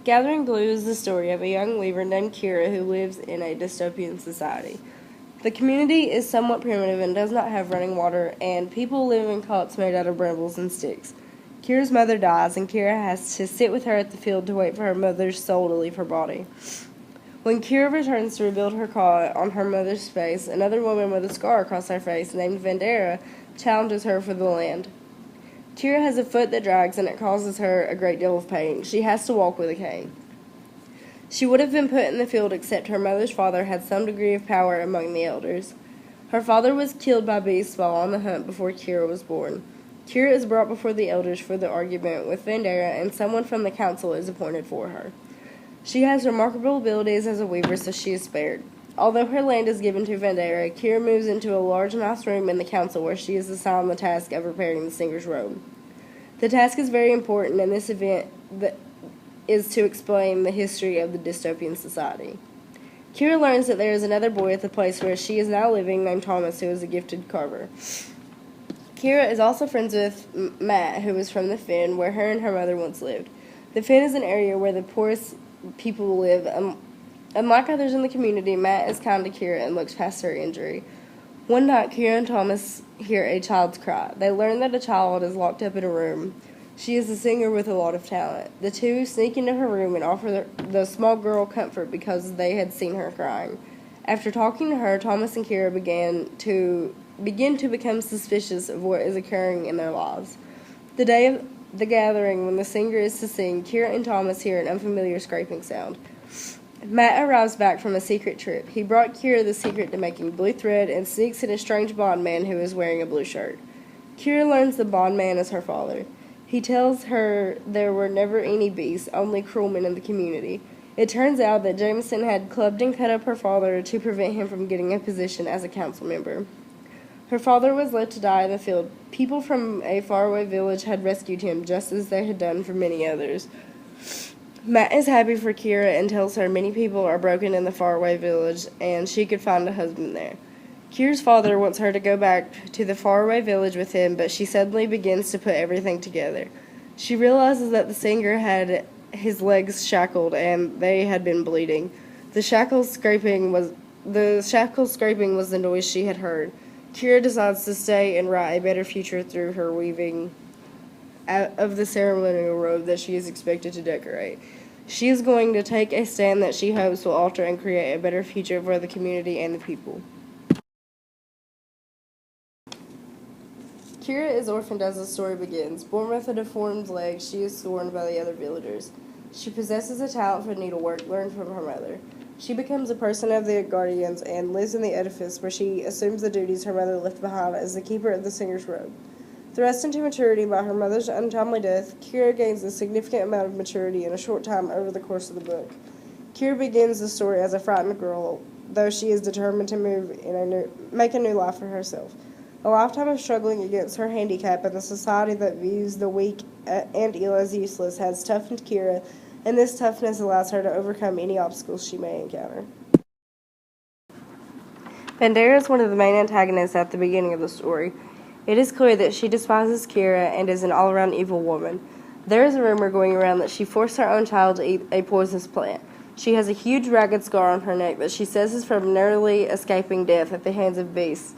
Gathering Blue is the story of a young weaver named Kira who lives in a dystopian society. The community is somewhat primitive and does not have running water, and people live in cots made out of brambles and sticks. Kira's mother dies, and Kira has to sit with her at the field to wait for her mother's soul to leave her body. When Kira returns to rebuild her cot on her mother's face, another woman with a scar across her face, named Vandera, challenges her for the land. Kira has a foot that drags, and it causes her a great deal of pain. She has to walk with a cane. She would have been put in the field, except her mother's father had some degree of power among the elders. Her father was killed by beasts while on the hunt before Kira was born. Kira is brought before the elders for the argument with Vandera, and someone from the council is appointed for her. She has remarkable abilities as a weaver, so she is spared. Although her land is given to Vandera, Kira moves into a large, nice room in the council where she is assigned the task of repairing the singer's robe. The task is very important, and this event is to explain the history of the dystopian society. Kira learns that there is another boy at the place where she is now living named Thomas, who is a gifted carver. Kira is also friends with Matt, who is from the Fen, where her and her mother once lived. The Fen is an area where the poorest people live. Unlike others in the community, Matt is kind to Kira and looks past her injury. One night, Kira and Thomas hear a child's cry. They learn that a child is locked up in a room. She is a singer with a lot of talent. The two sneak into her room and offer the small girl comfort because they had seen her crying. After talking to her, Thomas and Kira begin to become suspicious of what is occurring in their lives. The day of the gathering, when the singer is to sing, Kira and Thomas hear an unfamiliar scraping sound. Matt arrives back from a secret trip. He brought Kira the secret to making blue thread and sneaks in a strange bondman who is wearing a blue shirt. Kira learns the bondman is her father. He tells her there were never any beasts, only cruel men in the community. It turns out that Jameson had clubbed and cut up her father to prevent him from getting a position as a council member. Her father was left to die in the field. People from a faraway village had rescued him, just as they had done for many others. Matt is happy for Kira and tells her many people are broken in the faraway village, and she could find a husband there. Kira's father wants her to go back to the faraway village with him, but she suddenly begins to put everything together. She realizes that the singer had his legs shackled, and they had been bleeding. The shackle scraping was the noise she had heard. Kira decides to stay and write a better future through her weaving of the ceremonial robe that she is expected to decorate. She is going to take a stand that she hopes will alter and create a better future for the community and the people. Kira is orphaned as the story begins. Born with a deformed leg, she is scorned by the other villagers. She possesses a talent for needlework learned from her mother. She becomes a person of the guardians and lives in the edifice where she assumes the duties her mother left behind as the keeper of the singer's robe. Thrust into maturity by her mother's untimely death, Kira gains a significant amount of maturity in a short time over the course of the book. Kira begins the story as a frightened girl, though she is determined to make a new life for herself. A lifetime of struggling against her handicap and the society that views the weak and ill as useless has toughened Kira, and this toughness allows her to overcome any obstacles she may encounter. Vandera is one of the main antagonists at the beginning of the story. It is clear that she despises Kira and is an all-around evil woman. There is a rumor going around that she forced her own child to eat a poisonous plant. She has a huge ragged scar on her neck that she says is from narrowly escaping death at the hands of beasts.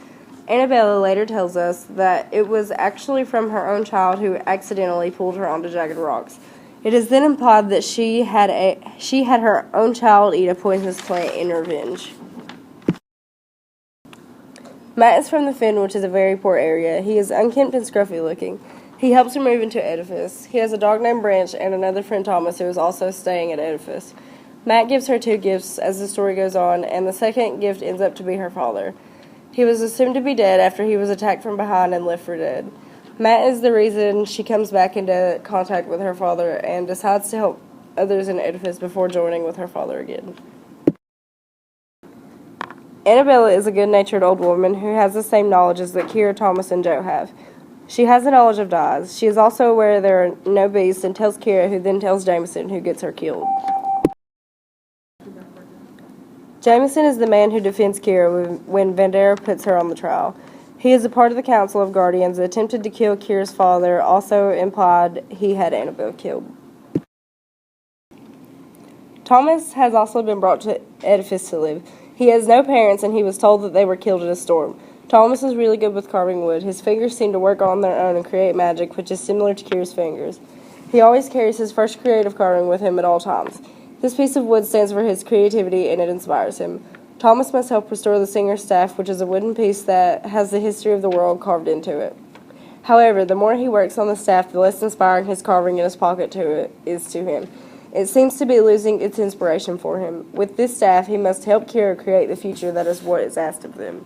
Annabella later tells us that it was actually from her own child who accidentally pulled her onto jagged rocks. It is then implied that she had her own child eat a poisonous plant in revenge. Matt is from the Fen, which is a very poor area. He is unkempt and scruffy looking. He helps her move into Edifice. He has a dog named Branch and another friend Thomas who is also staying at Edifice. Matt gives her 2 gifts as the story goes on, and the second gift ends up to be her father. He was assumed to be dead after he was attacked from behind and left for dead. Matt is the reason she comes back into contact with her father and decides to help others in Edifice before joining with her father again. Annabella is a good-natured old woman who has the same knowledge as that Kira, Thomas, and Joe have. She has a knowledge of dyes. She is also aware there are no beasts and tells Kira, who then tells Jameson, who gets her killed. Jameson is the man who defends Kira when Vandera puts her on the trial. He is a part of the Council of Guardians, attempted to kill Kira's father, also implied he had Annabelle killed. Thomas has also been brought to edifice to live. He has no parents, and he was told that they were killed in a storm. Thomas is really good with carving wood. His fingers seem to work on their own and create magic, which is similar to Kira's fingers. He always carries his first creative carving with him at all times. This piece of wood stands for his creativity, and it inspires him. Thomas must help restore the singer's staff, which is a wooden piece that has the history of the world carved into it. However, the more he works on the staff, the less inspiring his carving in his pocket is to him. It seems to be losing its inspiration for him. With this staff, he must help Kira create the future that is what is asked of them.